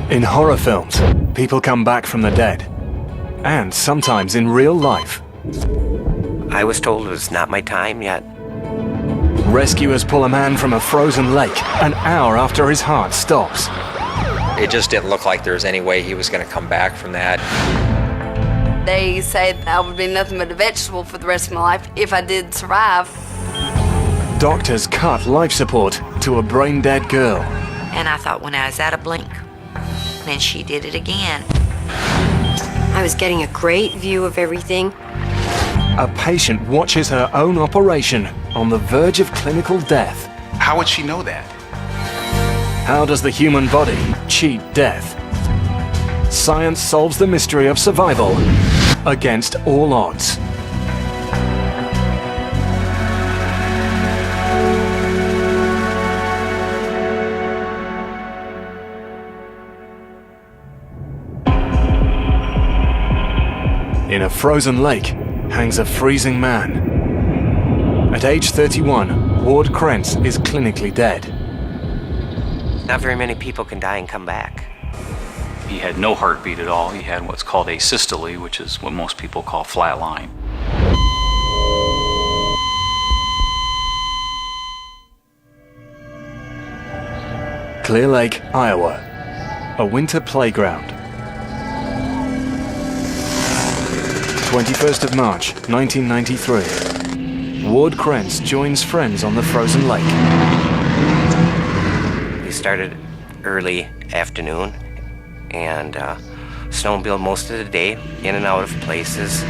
In horror films, people come back from the dead. And sometimes in real life. I was told it was not my time yet. Rescuers pull a man from a frozen lake an hour after his heart stops. It just didn't look like there was any way he was going to come back from that. They said I would be nothing but a vegetable for the rest of my life if I did survive. Doctors cut life support to a brain-dead girl. And I thought when I was out of blink, then she did it again. I was getting a great view of everything. A patient watches her own operation on the verge of clinical death. How would she know that? How does the human body cheat death? Science solves the mystery of survival against all odds. In a frozen lake hangs a freezing man. At age 31, Ward Krentz is clinically dead. Not very many people can die and come back. He had no heartbeat at all. He had what's called asystole, which is what most people call flatline. Clear Lake, Iowa. A winter playground. 21st of March, 1993. Ward Krentz joins friends on the frozen lake. We started early afternoon and snowmobile most of the day, in and out of places,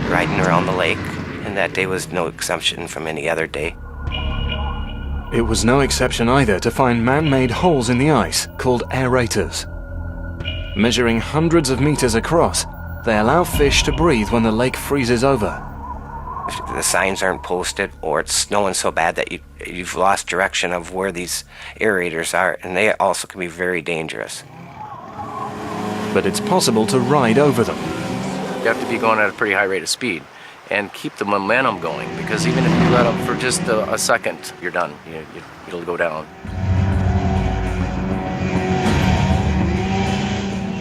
riding around the lake, and that day was no exception from any other day. It was no exception either to find man-made holes in the ice called aerators. Measuring hundreds of meters across, they allow fish to breathe when the lake freezes over. If the signs aren't posted or it's snowing so bad that you've lost direction of where these aerators are, and they also can be very dangerous. But it's possible to ride over them. You have to be going at a pretty high rate of speed and keep the momentum going, because even if you let up for just a second, you're done. It'll go down.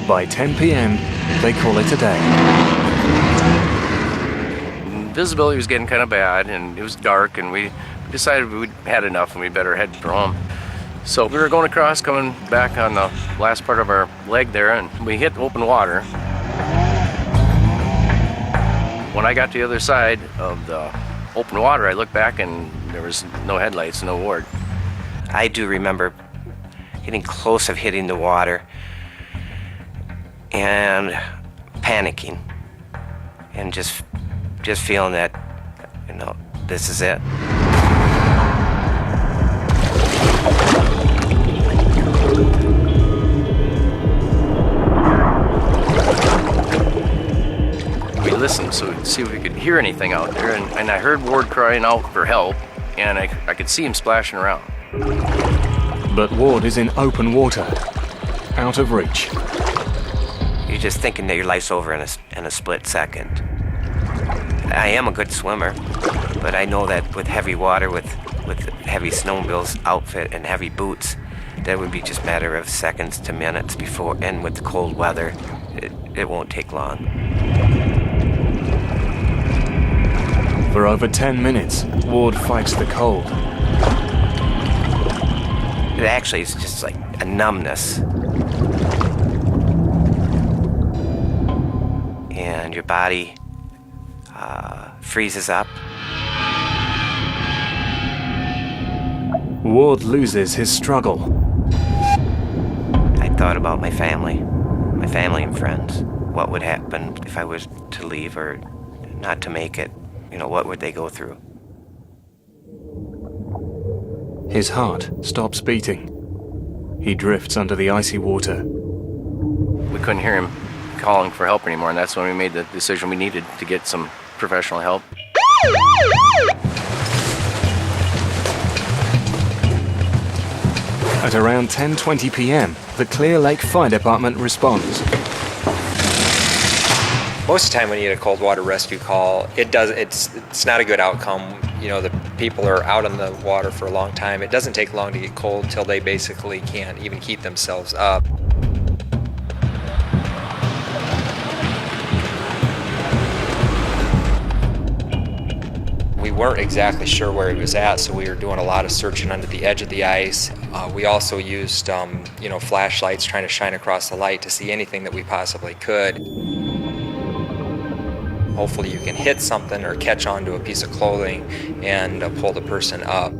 By 10 p.m., they call it a day. Visibility was getting kind of bad, and it was dark, and we decided we'd had enough and we better head for home. So we were going across, coming back on the last part of our leg there, and we hit open water. When I got to the other side of the open water, I looked back and there was no headlights, no Ward. I do remember getting close of hitting the water and panicking and just feeling that, this is it. We listened so we'd see if we could hear anything out there, and I heard Ward crying out for help, and I could see him splashing around. But Ward is in open water, out of reach. You're just thinking that your life's over in a split second. I am a good swimmer, but I know that with heavy water, with heavy snowmobiles outfit and heavy boots, that would be just a matter of seconds to minutes before, and with the cold weather, it won't take long. For over 10 minutes, Ward fights the cold. It actually is just like a numbness. And your body freezes up. Ward loses his struggle. I thought about my family and friends. What would happen if I was to leave or not to make it? What would they go through? His heart stops beating. He drifts under the icy water. We couldn't hear him calling for help anymore, and that's when we made the decision we needed to get some professional help. At around 10:20 p.m., the Clear Lake Fire Department responds. Most of the time when you get a cold water rescue call, it's not a good outcome. You know, the people are out in the water for a long time. It doesn't take long to get cold till they basically can't even keep themselves up. We weren't exactly sure where he was at, so we were doing a lot of searching under the edge of the ice. We also used, flashlights, trying to shine across the light to see anything that we possibly could. Hopefully you can hit something or catch onto a piece of clothing and pull the person up.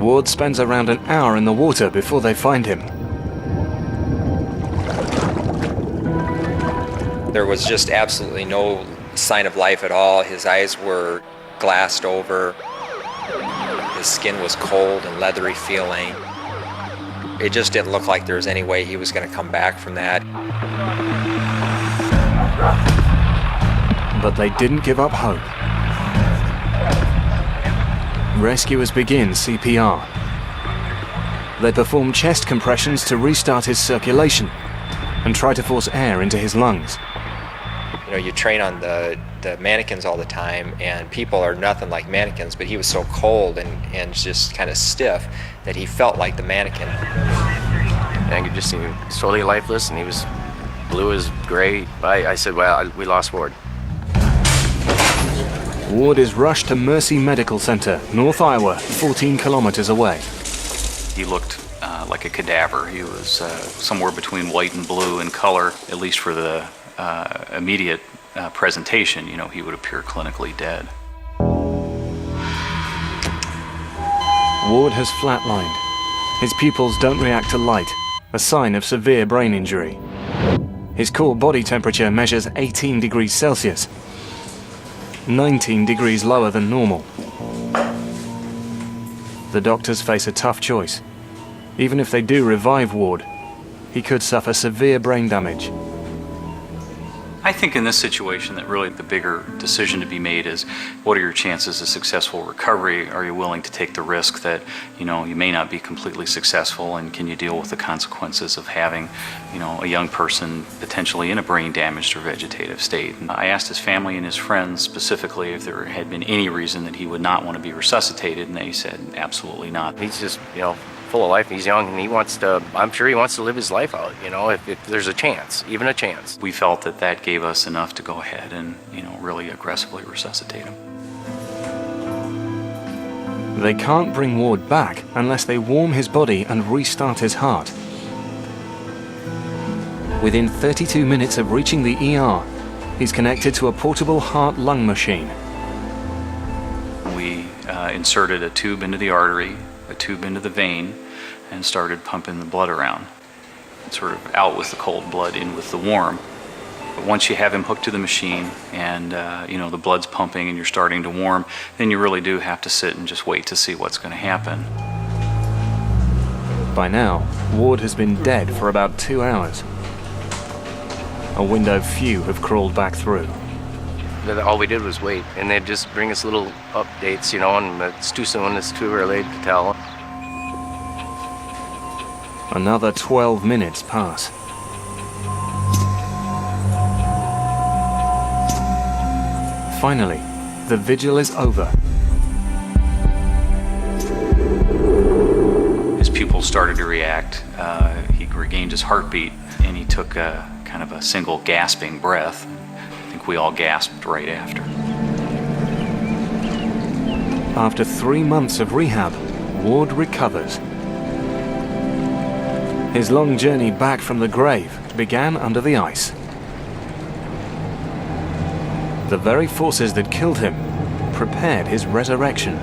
Ward spends around an hour in the water before they find him. There was just absolutely no sign of life at all. His eyes were glassed over. His skin was cold and leathery feeling. It just didn't look like there was any way he was going to come back from that. But they didn't give up hope. Rescuers begin CPR. They perform chest compressions to restart his circulation and try to force air into his lungs. You know, you train on the mannequins all the time, and people are nothing like mannequins, but he was so cold and just kind of stiff that he felt like the mannequin. And I could just see him totally lifeless, and he was blue as gray. I said, well, we lost Ward. Ward is rushed to Mercy Medical Center, North Iowa, 14 kilometers away. He looked like a cadaver. He was somewhere between white and blue in color, at least for the immediate presentation. You know, he would appear clinically dead. Ward has flatlined. His pupils don't react to light, a sign of severe brain injury. His core body temperature measures 18 degrees Celsius, 19 degrees lower than normal. The doctors face a tough choice. Even if they do revive Ward, he could suffer severe brain damage. I think in this situation that really the bigger decision to be made is, what are your chances of successful recovery? Are you willing to take the risk that, you may not be completely successful, and can you deal with the consequences of having, a young person potentially in a brain damaged or vegetative state? And I asked his family and his friends specifically if there had been any reason that he would not want to be resuscitated, and they said absolutely not. He's just, full of life. He's young, and I'm sure he wants to live his life out, if there's a chance, even a chance. We felt that gave us enough to go ahead and, really aggressively resuscitate him. They can't bring Ward back unless they warm his body and restart his heart. Within 32 minutes of reaching the ER, he's connected to a portable heart-lung machine. We inserted a tube into the artery, a tube into the vein, and started pumping the blood around. Sort of out with the cold blood, in with the warm. But once you have him hooked to the machine and the blood's pumping and you're starting to warm, then you really do have to sit and just wait to see what's going to happen. By now, Ward has been dead for about 2 hours. A window few have crawled back through. All we did was wait, and they'd just bring us little updates, and it's too soon, it's too early to tell. Another 12 minutes pass. Finally, the vigil is over. His pupils started to react. He regained his heartbeat, and he took kind of a single gasping breath. I think we all gasped right after. After 3 months of rehab, Ward recovers. His long journey back from the grave began under the ice. The very forces that killed him prepared his resurrection.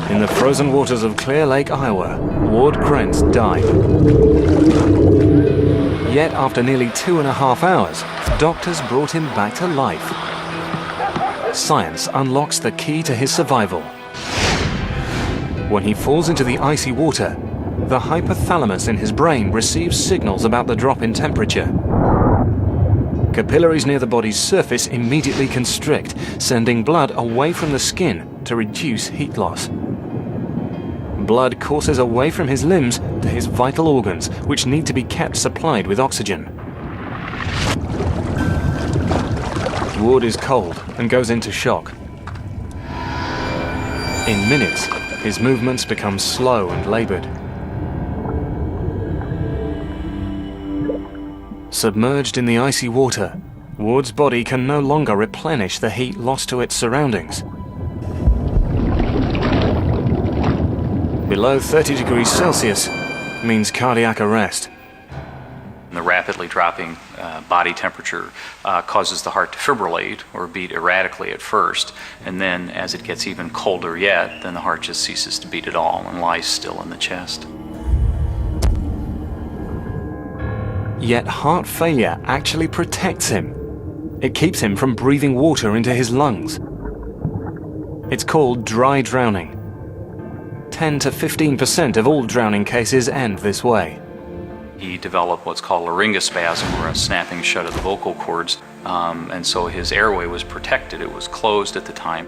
In the frozen waters of Clear Lake, Iowa, Ward Krentz died. Yet after nearly 2.5 hours, doctors brought him back to life. Science unlocks the key to his survival. When he falls into the icy water, the hypothalamus in his brain receives signals about the drop in temperature. Capillaries near the body's surface immediately constrict, sending blood away from the skin to reduce heat loss. blood courses away from his limbs to his vital organs, which need to be kept supplied with oxygen. Ward is cold and goes into shock. In minutes, his movements become slow and labored. Submerged in the icy water, Ward's body can no longer replenish the heat lost to its surroundings. Below 30 degrees Celsius means cardiac arrest. The rapidly dropping body temperature causes the heart to fibrillate or beat erratically at first, and then as it gets even colder yet, then the heart just ceases to beat at all and lies still in the chest. Yet heart failure actually protects him. It keeps him from breathing water into his lungs. It's called dry drowning. 10 to 15% of all drowning cases end this way. He developed what's called laryngospasm, or a snapping shut of the vocal cords, and so his airway was protected. It was closed at the time.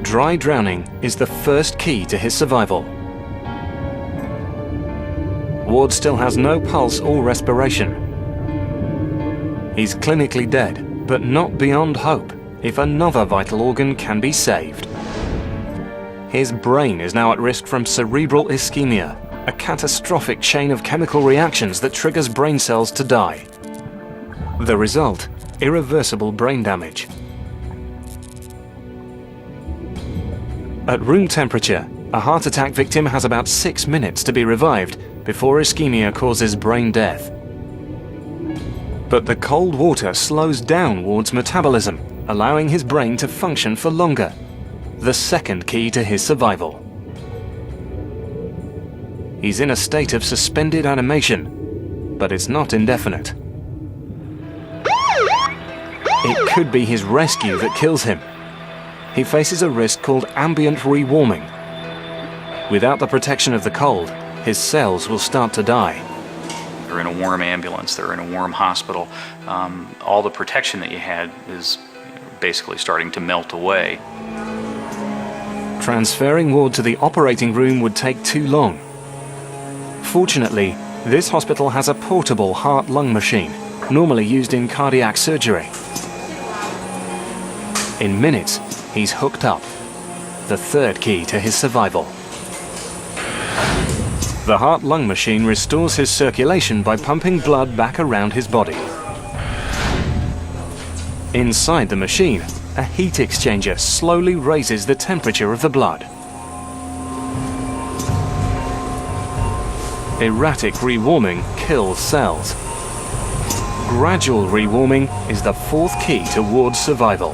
Dry drowning is the first key to his survival. Ward still has no pulse or respiration. He's clinically dead, but not beyond hope if another vital organ can be saved. His brain is now at risk from cerebral ischemia, a catastrophic chain of chemical reactions that triggers brain cells to die. The result, irreversible brain damage. At room temperature, a heart attack victim has about 6 minutes to be revived before ischemia causes brain death. But the cold water slows down Ward's metabolism, allowing his brain to function for longer. The second key to his survival. He's in a state of suspended animation, but it's not indefinite. It could be his rescue that kills him. He faces a risk called ambient rewarming. Without the protection of the cold, his cells will start to die. They're in a warm ambulance, they're in a warm hospital. All the protection that you had is basically starting to melt away. Transferring Ward to the operating room would take too long. Fortunately, this hospital has a portable heart-lung machine, normally used in cardiac surgery. In minutes, he's hooked up. The third key to his survival. The heart-lung machine restores his circulation by pumping blood back around his body. Inside the machine, a heat exchanger slowly raises the temperature of the blood. Erratic rewarming kills cells. Gradual rewarming is the fourth key to Ward's survival.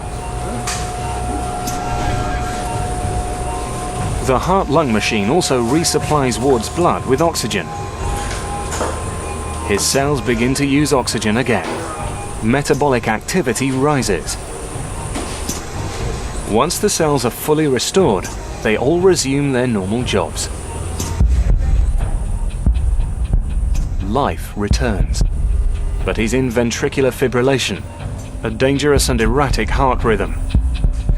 The heart-lung machine also resupplies Ward's blood with oxygen. His cells begin to use oxygen again. Metabolic activity rises. Once the cells are fully restored, they all resume their normal jobs. Life returns. But he's in ventricular fibrillation, a dangerous and erratic heart rhythm.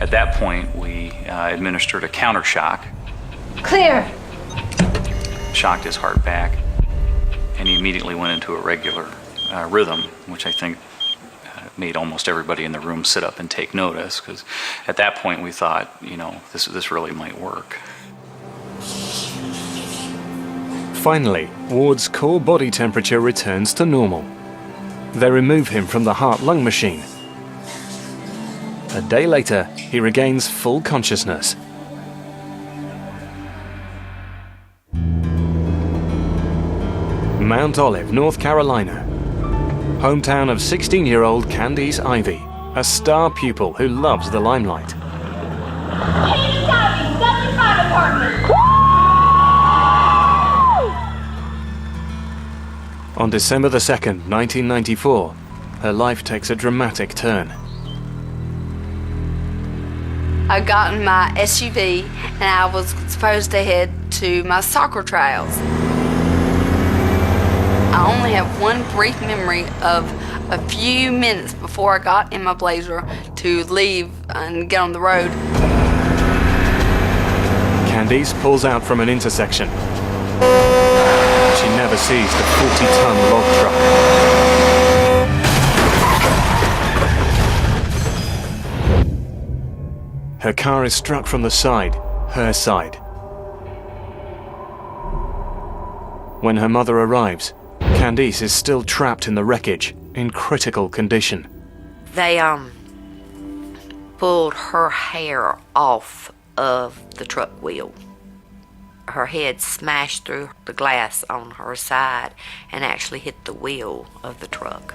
At that point, we administered a counter shock. Clear. Shocked his heart back, and he immediately went into a regular rhythm, which I think made almost everybody in the room sit up and take notice, because at that point we thought, this really might work. Finally, Ward's core body temperature returns to normal. They remove him from the heart-lung machine. A day later, he regains full consciousness. Mount Olive, North Carolina. Hometown of 16-year-old Candice Ivy, a star pupil who loves the limelight. On December the 2nd, 1994, her life takes a dramatic turn. I got in my SUV and I was supposed to head to my soccer trials. I only have one brief memory of a few minutes before I got in my Blazer to leave and get on the road. Candice pulls out from an intersection. She never sees the 40-ton log truck. Her car is struck from the side, her side. When her mother arrives, Candice is still trapped in the wreckage, in critical condition. They pulled her hair off of the truck wheel. Her head smashed through the glass on her side and actually hit the wheel of the truck.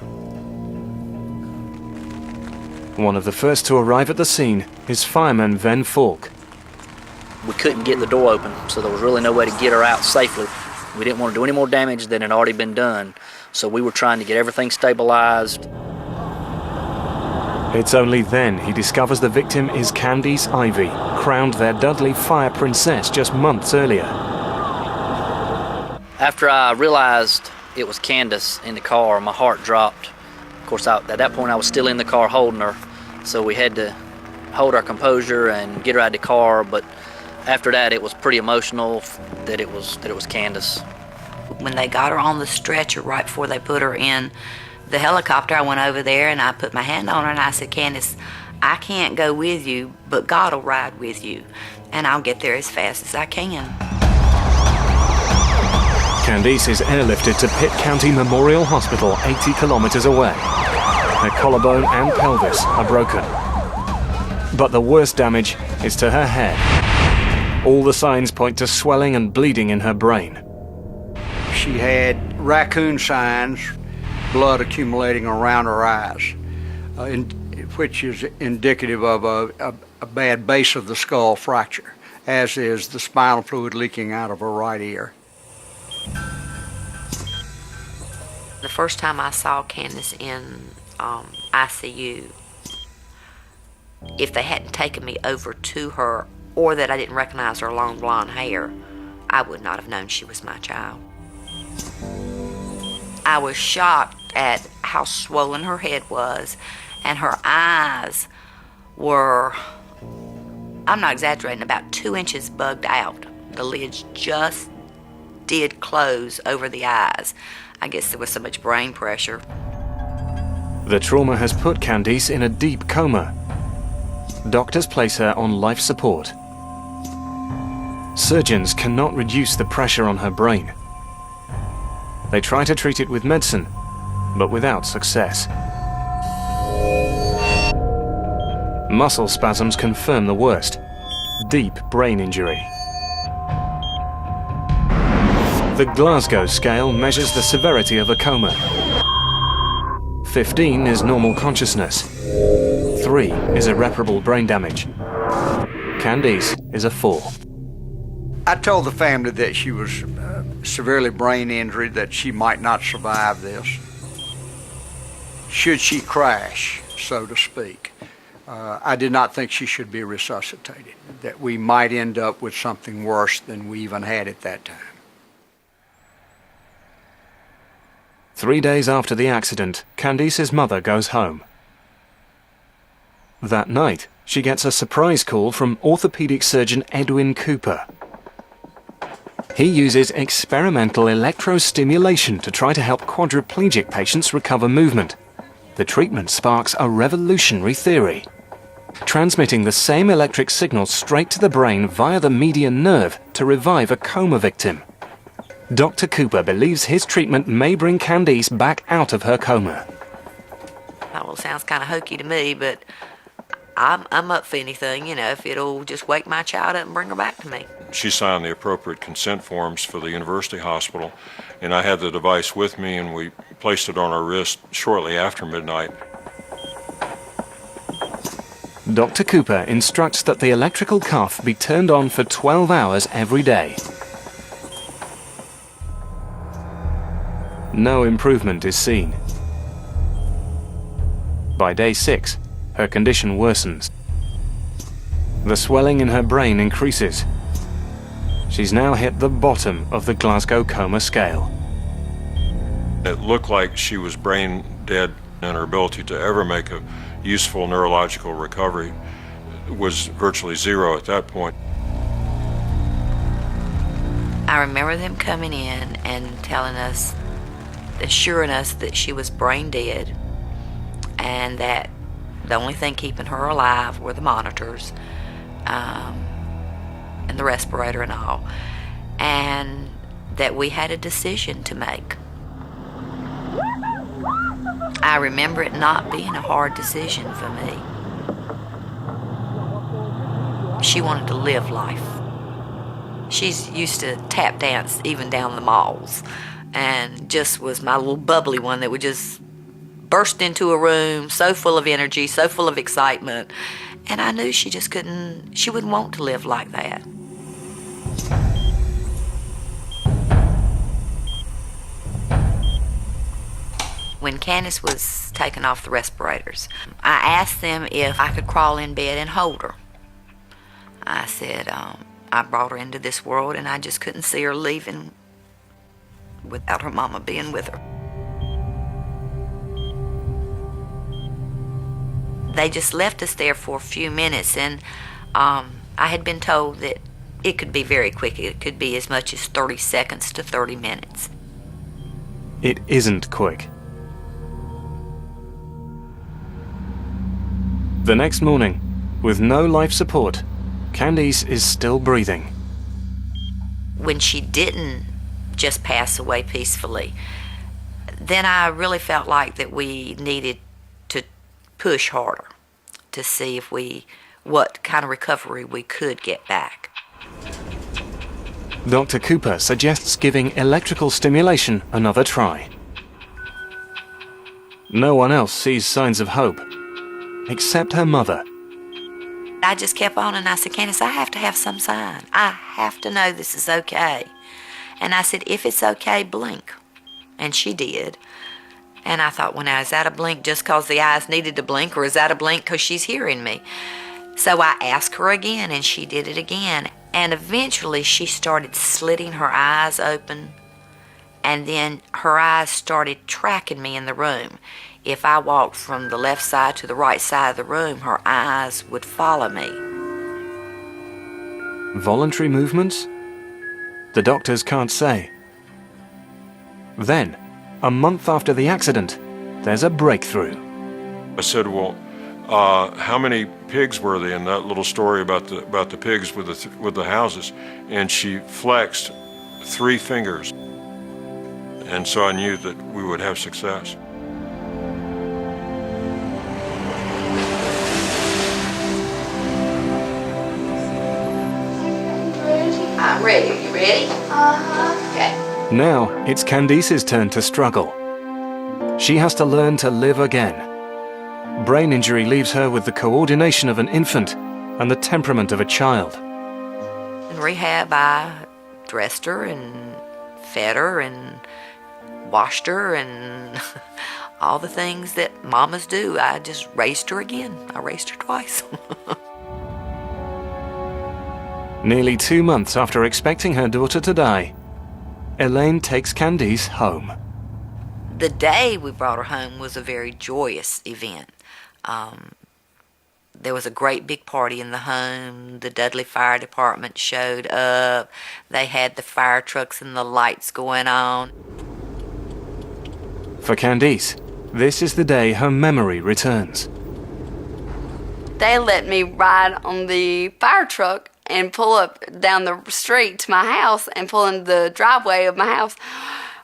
One of the first to arrive at the scene is fireman Ven Falk. We couldn't get the door open, so there was really no way to get her out safely. We didn't want to do any more damage than had already been done, so we were trying to get everything stabilized. It's only then he discovers the victim is Candice Ivy, crowned their Dudley Fire Princess just months earlier. After I realized it was Candace in the car, my heart dropped. Of course, at that point I was still in the car holding her, so we had to hold our composure and get her out of the car, but after that it was pretty emotional that it was Candace. When they got her on the stretcher right before they put her in the helicopter, I went over there and I put my hand on her and I said, Candace, I can't go with you, but God will ride with you, and I'll get there as fast as I can. Candice is airlifted to Pitt County Memorial Hospital 80 kilometers away. Her collarbone and pelvis are broken. But the worst damage is to her head. All the signs point to swelling and bleeding in her brain. She had raccoon signs, blood accumulating around her eyes, which is indicative of a bad base of the skull fracture, as is the spinal fluid leaking out of her right ear. The first time I saw Candace in ICU, if they hadn't taken me over to her, or that I didn't recognize her long blonde hair, I would not have known she was my child. I was shocked at how swollen her head was, and her eyes were, I'm not exaggerating, about 2 inches bugged out. The lids just did close over the eyes. I guess there was so much brain pressure. The trauma has put Candice in a deep coma. Doctors place her on life support. Surgeons cannot reduce the pressure on her brain. They try to treat it with medicine, but without success. Muscle spasms confirm the worst: deep brain injury. The Glasgow scale measures the severity of a coma. 15 is normal consciousness. 3 is irreparable brain damage. Candice is a 4. I told the family that she was severely brain injured, that she might not survive this. Should she crash, so to speak, I did not think she should be resuscitated, that we might end up with something worse than we even had at that time. 3 days after the accident, Candice's mother goes home. That night, she gets a surprise call from orthopedic surgeon Edwin Cooper. He uses experimental electrostimulation to try to help quadriplegic patients recover movement. The treatment sparks a revolutionary theory, transmitting the same electric signal straight to the brain via the median nerve to revive a coma victim. Dr. Cooper believes his treatment may bring Candice back out of her coma. That all sounds kind of hokey to me, but I'm up for anything, if it'll just wake my child up and bring her back to me. She signed the appropriate consent forms for the university hospital, and I had the device with me, and we placed it on her wrist shortly after midnight. Dr. Cooper instructs that the electrical cuff be turned on for 12 hours every day. No improvement is seen. By day 6, her condition worsens. The swelling in her brain increases. She's now hit the bottom of the Glasgow coma scale. It looked like she was brain dead, and her ability to ever make a useful neurological recovery was virtually zero at that point. I remember them coming in and telling us, assuring us that she was brain dead and that the only thing keeping her alive were the monitors and the respirator and all, and that we had a decision to make. I remember it not being a hard decision for me. She wanted to live life. She's used to tap dance even down the malls, and just was my little bubbly one that would just burst into a room so full of energy, so full of excitement. And I knew she just couldn't, she wouldn't want to live like that. When Candace was taking off the respirators, I asked them if I could crawl in bed and hold her. I said, I brought her into this world and I just couldn't see her leaving without her mama being with her. They just left us there for a few minutes, and I had been told that it could be very quick. It could be as much as 30 seconds to 30 minutes. It isn't quick. The next morning, with no life support, Candice is still breathing. When she didn't just pass away peacefully, then I really felt like that we needed to push harder to see if what kind of recovery we could get back. Dr. Cooper suggests giving electrical stimulation another try. No one else sees signs of hope, except her mother. I just kept on and I said, Candace, I have to have some sign. I have to know this is okay. And I said, if it's okay, blink. And she did. And I thought, well, now, is that a blink just because the eyes needed to blink, or is that a blink because she's hearing me? So I asked her again, and she did it again. And eventually she started slitting her eyes open, and then her eyes started tracking me in the room. If I walked from the left side to the right side of the room, her eyes would follow me. Voluntary movements? The doctors can't say. Then, a month after the accident, there's a breakthrough. I said, well, how many pigs were they in that little story about the pigs with the houses? And she flexed 3 fingers. And so I knew that we would have success. I'm ready. Are you ready? Okay. Now, it's Candice's turn to struggle. She has to learn to live again. Brain injury leaves her with the coordination of an infant and the temperament of a child. In rehab, I dressed her and fed her and washed her and all the things that mamas do. I just raised her again. I raised her twice. Nearly 2 months after expecting her daughter to die, Elaine takes Candice home. The day we brought her home was a very joyous event. There was a great big party in the home. The Dudley Fire Department showed up. They had the fire trucks and the lights going on. For Candice, this is the day her memory returns. They let me ride on the fire truck and pull up down the street to my house and pull in the driveway of my house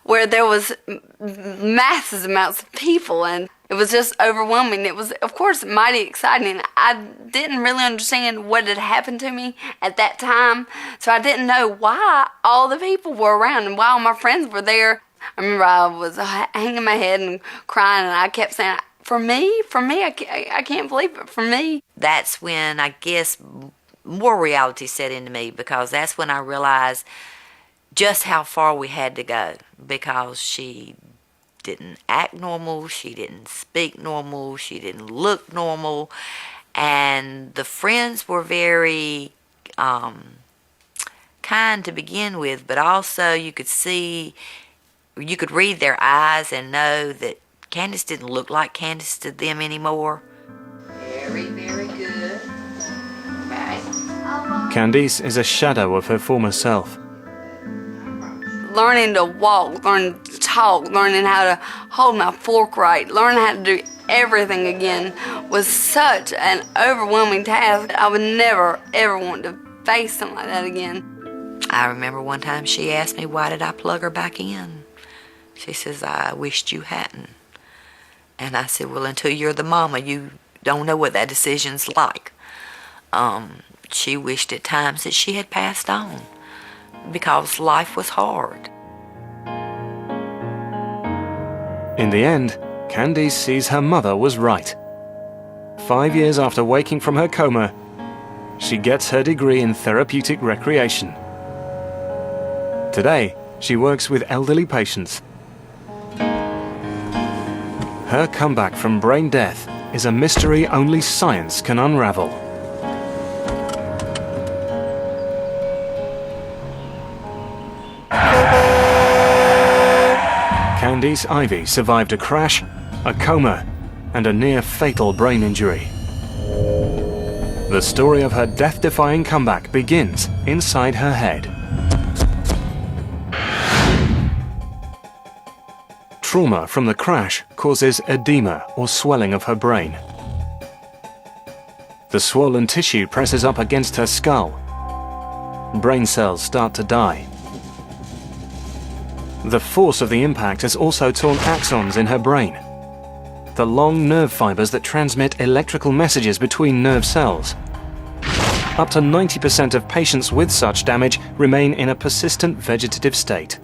where there was massive amounts of people, and it was just overwhelming. It was, of course, mighty exciting. I didn't really understand what had happened to me at that time, so I didn't know why all the people were around and why all my friends were there. I remember I was hanging my head and crying, and I kept saying, for me, I can't believe it, for me. That's when I guess more reality set into me, because that's when I realized just how far we had to go, because she didn't act normal, she didn't speak normal, she didn't look normal, and the friends were very kind to begin with, but also you could read their eyes and know that Candace didn't look like Candace to them anymore. Very, very good. Okay. Candice is a shadow of her former self. learning to walk, learning to talk, learning how to hold my fork right, learning how to do everything again was such an overwhelming task. I would never, ever want to face something like that again. I remember one time she asked me, why did I plug her back in? She says, I wished you hadn't. And I said, well, until you're the mama, you don't know what that decision's like. She wished at times that she had passed on because life was hard. In the end, Candice sees her mother was right. 5 years after waking from her coma, she gets her degree in therapeutic recreation. Today, she works with elderly patients. Her comeback from brain death is a mystery only science can unravel. Candice Ivy survived a crash, a coma, and a near-fatal brain injury. The story of her death-defying comeback begins inside her head. Trauma from the crash causes edema or swelling of her brain. The swollen tissue presses up against her skull. Brain cells start to die. The force of the impact has also torn axons in her brain, the long nerve fibers that transmit electrical messages between nerve cells. Up to 90% of patients with such damage remain in a persistent vegetative state.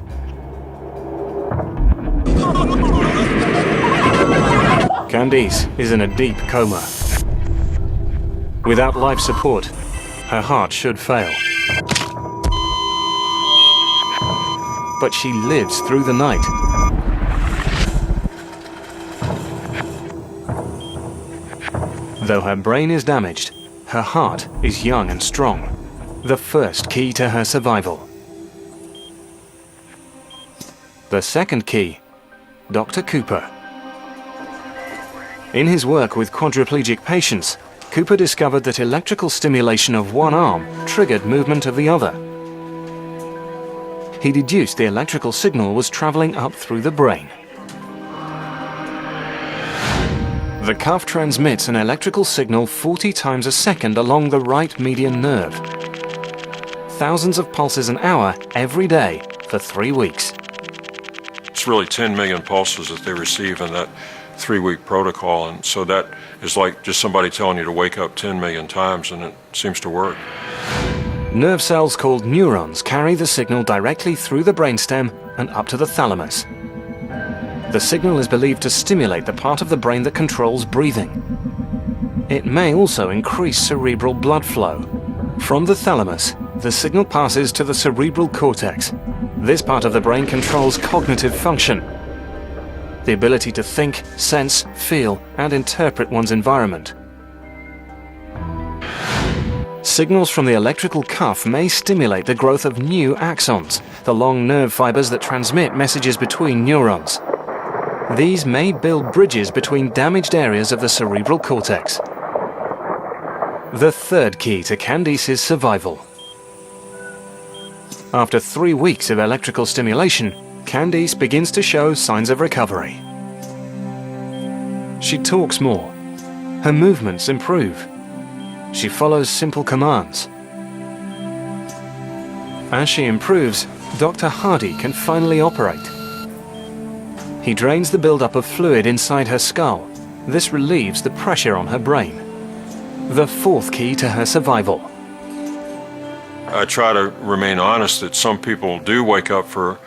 Candice is in a deep coma. Without life support, her heart should fail. But she lives through the night. Though her brain is damaged, her heart is young and strong, the first key to her survival. The second key, Dr. Cooper. In his work with quadriplegic patients, Cooper discovered that electrical stimulation of one arm triggered movement of the other. He deduced the electrical signal was traveling up through the brain. The cuff transmits an electrical signal 40 times a second along the right median nerve. Thousands of pulses an hour every day for 3 weeks. It's really 10 million pulses that they receive in that 3-week protocol, and so that is like just somebody telling you to wake up 10 million times, and it seems to work. Nerve cells called neurons carry the signal directly through the brainstem and up to the thalamus. The signal is believed to stimulate the part of the brain that controls breathing. It may also increase cerebral blood flow. From the thalamus, the signal passes to the cerebral cortex. This part of the brain controls cognitive function, the ability to think, sense, feel, and interpret one's environment. Signals from the electrical cuff may stimulate the growth of new axons, the long nerve fibers that transmit messages between neurons. These may build bridges between damaged areas of the cerebral cortex. The third key to Candice's survival. After 3 weeks of electrical stimulation, Candice begins to show signs of recovery. She talks more. Her movements improve. She follows simple commands. As she improves, Dr. Hardy can finally operate. He drains the buildup of fluid inside her skull. This relieves the pressure on her brain. The fourth key to her survival. I try to remain honest that some people do wake up from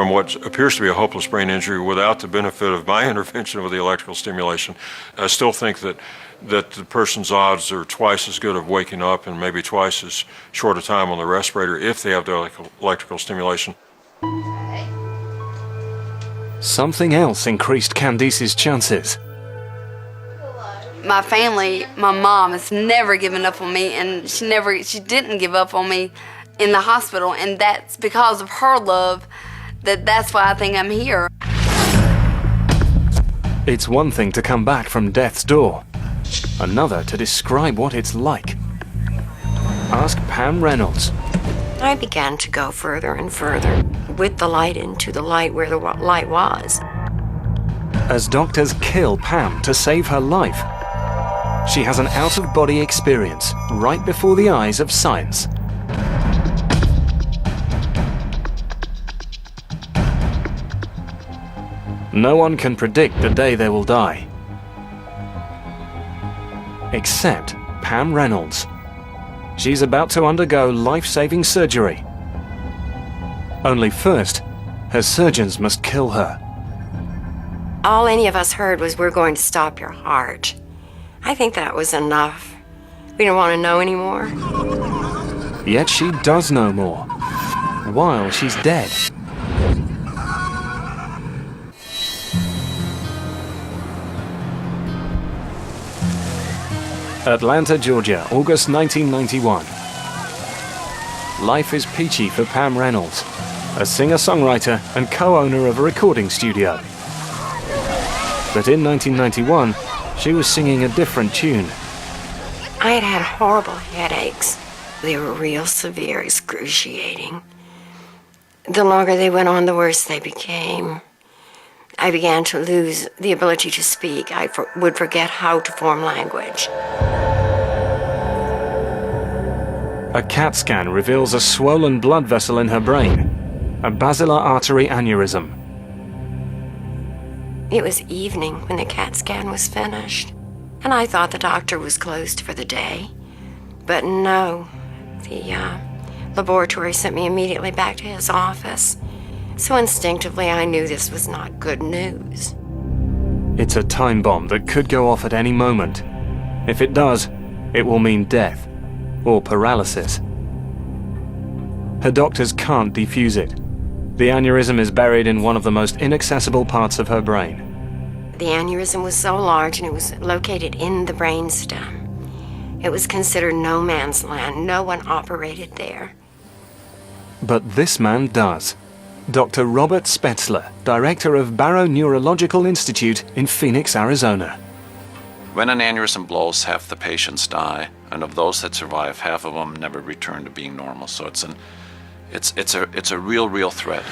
what appears to be a hopeless brain injury without the benefit of my intervention with the electrical stimulation. I still think that the person's odds are twice as good of waking up and maybe twice as short a time on the respirator if they have the electrical stimulation. Something else increased Candice's chances. My family, my mom has never given up on me, and she didn't give up on me in the hospital, and that's because of her love. That's why I think I'm here. It's one thing to come back from death's door, another to describe what it's like. Ask Pam Reynolds. I began to go further and further with the light into the light where the light was. As doctors kill Pam to save her life, she has an out-of-body experience right before the eyes of science. No one can predict the day they will die, except Pam Reynolds. She's about to undergo life-saving surgery. Only first, her surgeons must kill her. All any of us heard was, "We're going to stop your heart." I think that was enough. We didn't want to know anymore. Yet she does know more, while she's dead. Atlanta, Georgia, August 1991. Life is peachy for Pam Reynolds, a singer-songwriter and co-owner of a recording studio. But in 1991, she was singing a different tune. I had had horrible headaches. They were real severe, excruciating. The longer they went on, the worse they became. I began to lose the ability to speak. I would forget how to form language. A CAT scan reveals a swollen blood vessel in her brain, a basilar artery aneurysm. It was evening when the CAT scan was finished, and I thought the doctor was closed for the day. But no, the laboratory sent me immediately back to his office. So instinctively, I knew this was not good news. It's a time bomb that could go off at any moment. If it does, it will mean death or paralysis. Her doctors can't defuse it. The aneurysm is buried in one of the most inaccessible parts of her brain. The aneurysm was so large and it was located in the brainstem. It was considered no man's land. No one operated there. But this man does. Dr. Robert Spetzler, director of Barrow Neurological Institute in Phoenix, Arizona. When an aneurysm blows, half the patients die, and of those that survive, half of them never return to being normal. So it's a real threat.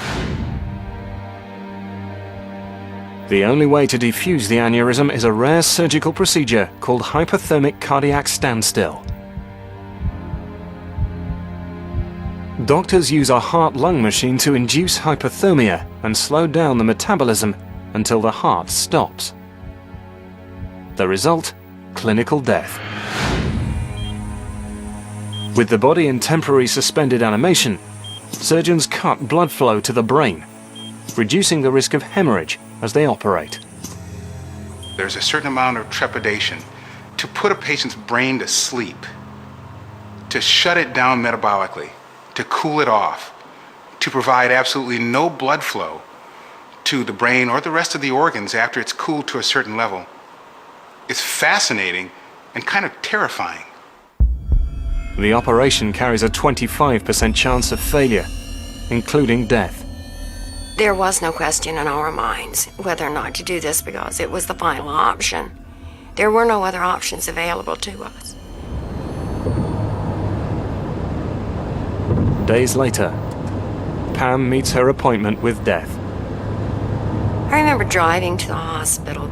The only way to defuse the aneurysm is a rare surgical procedure called hypothermic cardiac standstill. Doctors use a heart-lung machine to induce hypothermia and slow down the metabolism until the heart stops. The result? Clinical death. With the body in temporary suspended animation, surgeons cut blood flow to the brain, reducing the risk of hemorrhage as they operate. There's a certain amount of trepidation to put a patient's brain to sleep, to shut it down metabolically, to cool it off, to provide absolutely no blood flow to the brain or the rest of the organs after it's cooled to a certain level. It's fascinating and kind of terrifying. The operation carries a 25% chance of failure, including death. There was no question in our minds whether or not to do this because it was the final option. There were no other options available to us. Days later, Pam meets her appointment with death. I remember driving to the hospital.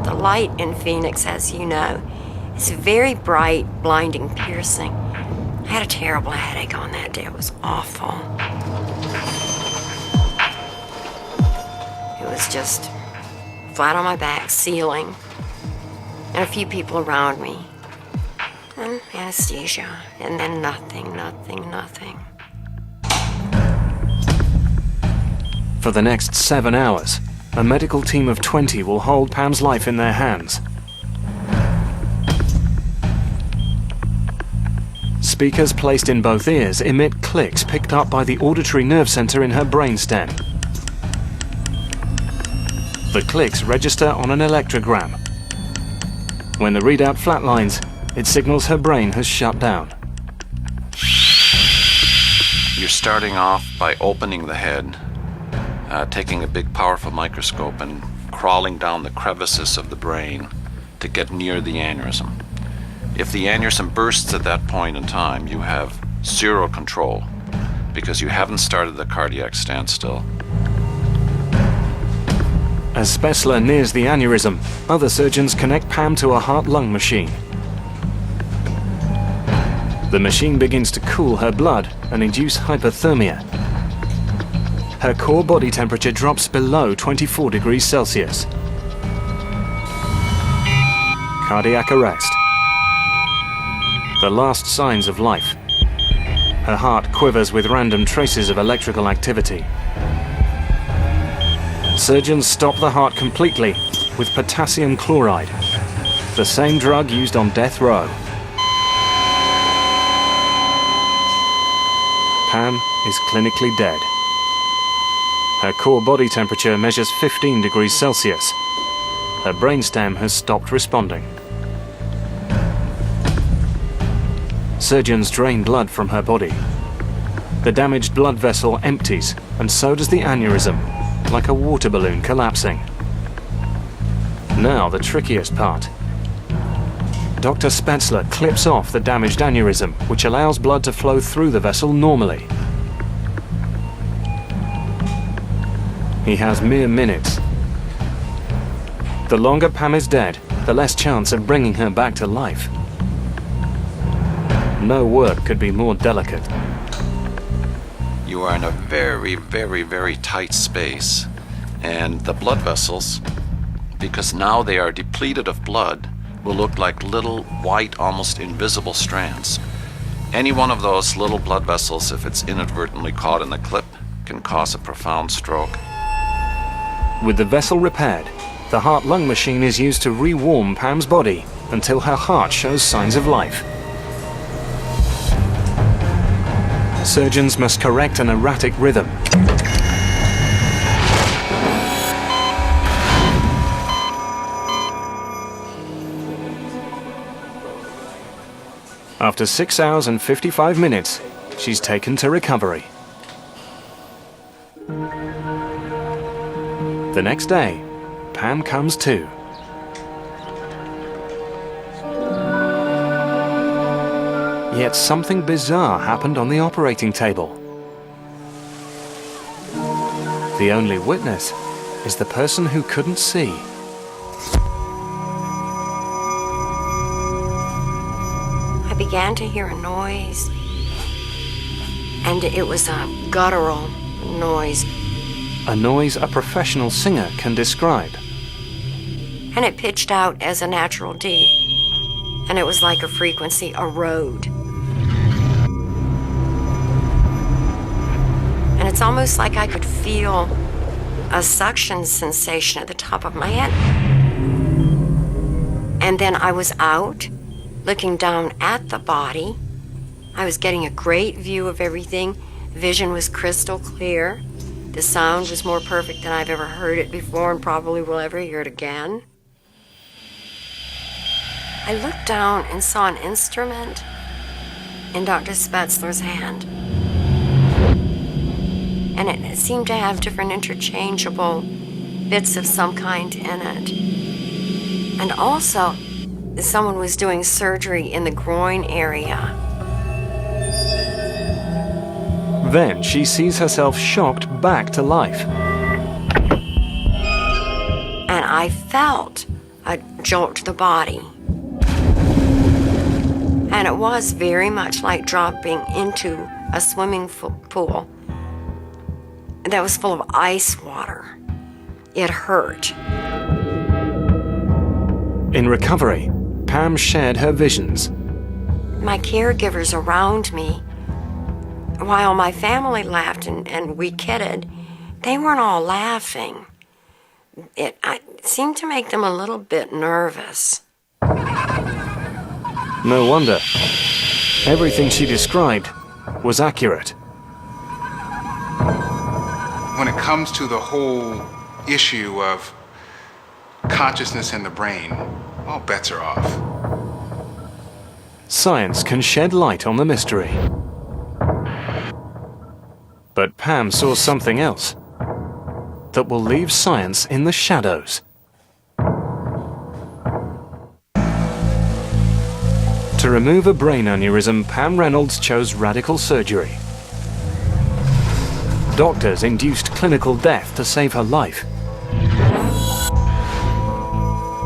The light in Phoenix, as you know, is very bright, blinding, piercing. I had a terrible headache on that day. It was awful. It was just flat on my back, ceiling, and a few people around me. And anesthesia, and then nothing. For the next 7 hours, a medical team of 20 will hold Pam's life in their hands. Speakers placed in both ears emit clicks picked up by the auditory nerve center in her brainstem. The clicks register on an electrogram. When the readout flatlines, it signals her brain has shut down. You're starting off by opening the head, taking a big powerful microscope and crawling down the crevices of the brain to get near the aneurysm. If the aneurysm bursts at that point in time, you have zero control, because you haven't started the cardiac standstill. As Spetzler nears the aneurysm, other surgeons connect Pam to a heart-lung machine. The machine begins to cool her blood and induce hypothermia. Her core body temperature drops below 24 degrees Celsius. Cardiac arrest. The last signs of life. Her heart quivers with random traces of electrical activity. Surgeons stop the heart completely with potassium chloride, the same drug used on death row. Pam is clinically dead. Her core body temperature measures 15 degrees Celsius. Her brainstem has stopped responding. Surgeons drain blood from her body. The damaged blood vessel empties, and so does the aneurysm, like a water balloon collapsing. Now the trickiest part. Dr. Spetzler clips off the damaged aneurysm, which allows blood to flow through the vessel normally. He has mere minutes. The longer Pam is dead, the less chance of bringing her back to life. No work could be more delicate. You are in a very, very, very tight space, and the blood vessels, because now they are depleted of blood, will look like little white, almost invisible strands. Any one of those little blood vessels, if it's inadvertently caught in the clip, can cause a profound stroke. With the vessel repaired, the heart-lung machine is used to re-warm Pam's body until her heart shows signs of life. Surgeons must correct an erratic rhythm. After 6 hours and 55 minutes, she's taken to recovery. The next day, Pam comes to. Yet something bizarre happened on the operating table. The only witness is the person who couldn't see. I began to hear a noise, and it was a guttural noise. A noise a professional singer can describe. And it pitched out as a natural D. And it was like a frequency, a road. And it's almost like I could feel a suction sensation at the top of my head. And then I was out, looking down at the body. I was getting a great view of everything. Vision was crystal clear. The sound was more perfect than I've ever heard it before and probably will ever hear it again. I looked down and saw an instrument in Dr. Spetzler's hand. And it seemed to have different interchangeable bits of some kind in it. And also, someone was doing surgery in the groin area. Then she sees herself shocked back to life. And I felt a jolt to the body. And it was very much like dropping into a swimming pool that was full of ice water. It hurt. In recovery, Pam shared her visions. My caregivers around me, while my family laughed and we kidded, they weren't all laughing. It seemed to make them a little bit nervous. No wonder. Everything she described was accurate. When it comes to the whole issue of consciousness in the brain, all bets are off. Science can shed light on the mystery. But Pam saw something else that will leave science in the shadows. To remove a brain aneurysm, Pam Reynolds chose radical surgery. Doctors induced clinical death to save her life.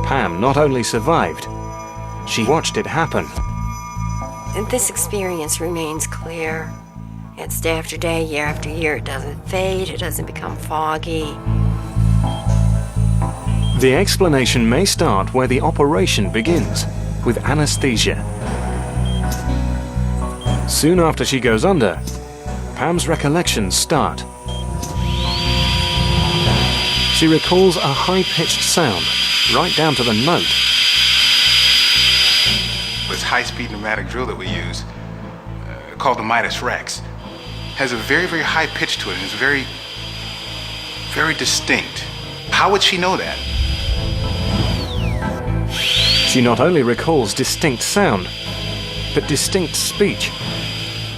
Pam not only survived, she watched it happen. And this experience remains clear. It's day after day, year after year. It doesn't fade, it doesn't become foggy. The explanation may start where the operation begins, with anesthesia. Soon after she goes under, Pam's recollections start. She recalls a high-pitched sound, right down to the note. This high-speed pneumatic drill that we use, called the Midas Rex, has a very, very high pitch to it, and it's very, very distinct. How would she know that? She not only recalls distinct sound, but distinct speech,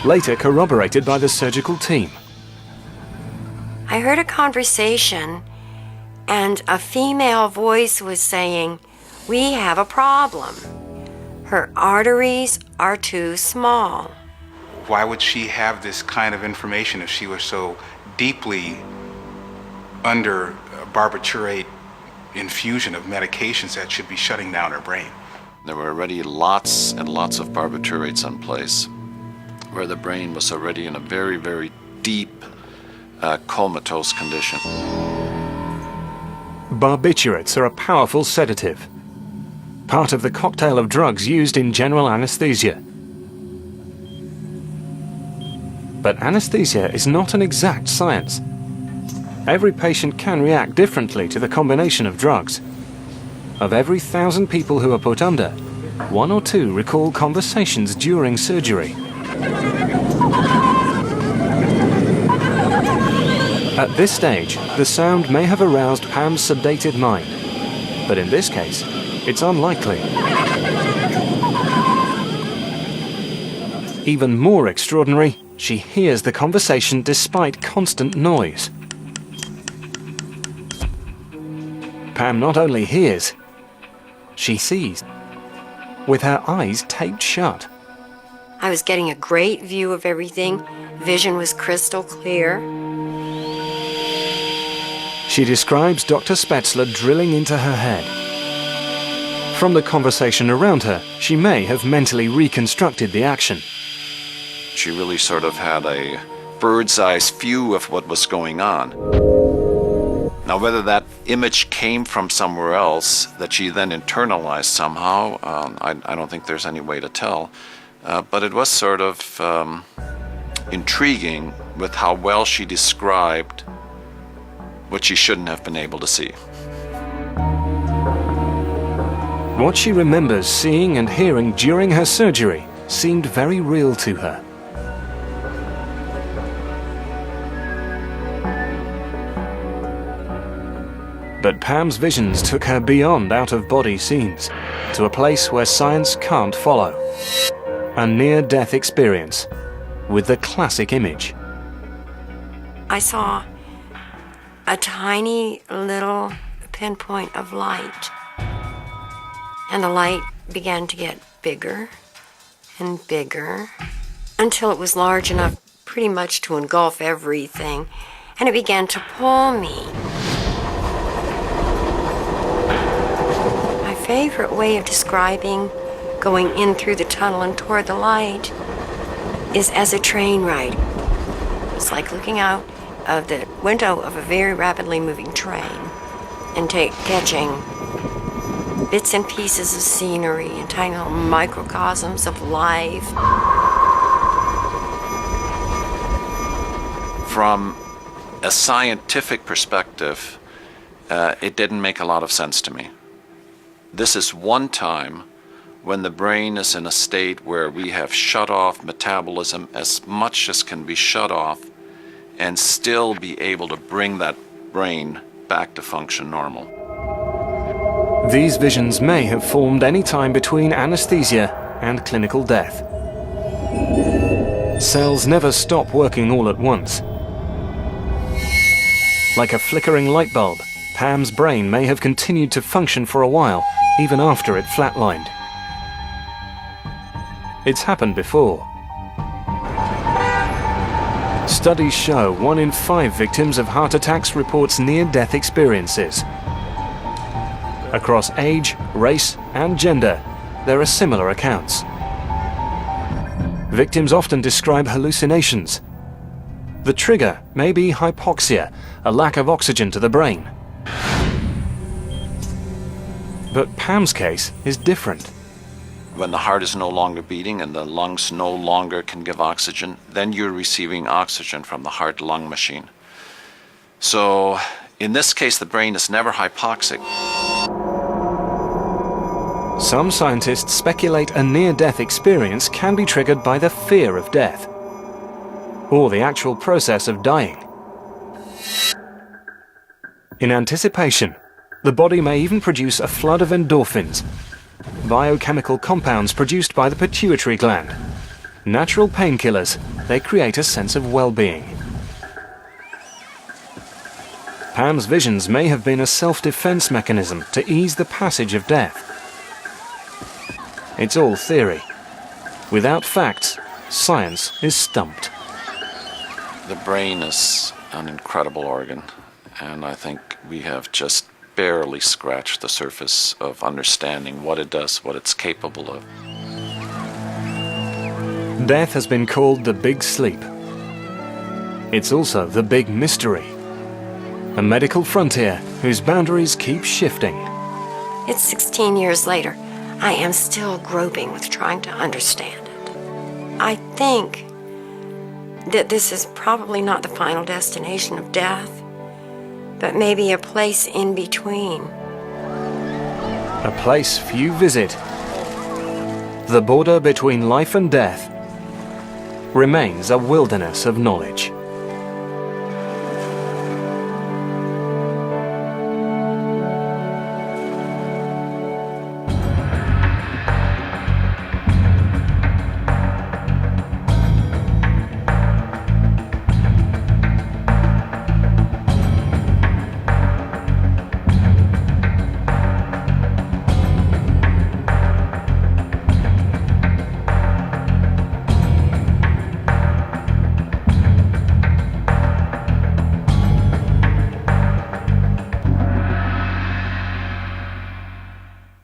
later corroborated by the surgical team. I heard a conversation, and a female voice was saying, "We have a problem. Her arteries are too small." Why would she have this kind of information if she was so deeply under a barbiturate infusion of medications that should be shutting down her brain? There were already lots and lots of barbiturates in place, where the brain was already in a very, very deep comatose condition. Barbiturates are a powerful sedative, part of the cocktail of drugs used in general anesthesia. But anesthesia is not an exact science. Every patient can react differently to the combination of drugs. Of every 1,000 people who are put under, 1 or 2 recall conversations during surgery. At this stage, the sound may have aroused Pam's sedated mind, but in this case, it's unlikely. Even more extraordinary, she hears the conversation despite constant noise. Pam not only hears, she sees, with her eyes taped shut. I was getting a great view of everything. Vision was crystal clear. She describes Dr. Spetzler drilling into her head. From the conversation around her, she may have mentally reconstructed the action. She really sort of had a bird's-eye view of what was going on. Now, whether that image came from somewhere else that she then internalized somehow, I don't think there's any way to tell. But it was sort of intriguing with how well she described what she shouldn't have been able to see. What she remembers seeing and hearing during her surgery seemed very real to her. But Pam's visions took her beyond out-of-body scenes, to a place where science can't follow. A near-death experience, with the classic image. I saw a tiny little pinpoint of light. And the light began to get bigger and bigger until it was large enough pretty much to engulf everything. And it began to pull me. My favorite way of describing going in through the tunnel and toward the light is as a train ride. It's like looking out of the window of a very rapidly moving train and catching bits and pieces of scenery and tiny little microcosms of life. From a scientific perspective, it didn't make a lot of sense to me. This is one time when the brain is in a state where we have shut off metabolism as much as can be shut off and still be able to bring that brain back to function normal. These visions may have formed any time between anesthesia and clinical death. Cells never stop working all at once. Like a flickering light bulb, Pam's brain may have continued to function for a while, even after it flatlined. It's happened before. Studies show 1 in 5 victims of heart attacks reports near-death experiences. Across age, race, and gender, there are similar accounts. Victims often describe hallucinations. The trigger may be hypoxia, a lack of oxygen to the brain. But Pam's case is different. When the heart is no longer beating and the lungs no longer can give oxygen, then you're receiving oxygen from the heart-lung machine. So in this case, the brain is never hypoxic. Some scientists speculate a near-death experience can be triggered by the fear of death, or the actual process of dying. In anticipation, the body may even produce a flood of endorphins, biochemical compounds produced by the pituitary gland. Natural painkillers, they create a sense of well-being. Pam's visions may have been a self-defense mechanism to ease the passage of death. It's all theory. Without facts, science is stumped. The brain is an incredible organ, and I think we have just barely scratched the surface of understanding what it does, what it's capable of. Death has been called the Big Sleep. It's also the Big Mystery, a medical frontier whose boundaries keep shifting. It's 16 years later. I am still groping with trying to understand it. I think that this is probably not the final destination of death, but maybe a place in between. A place few visit. The border between life and death remains a wilderness of knowledge.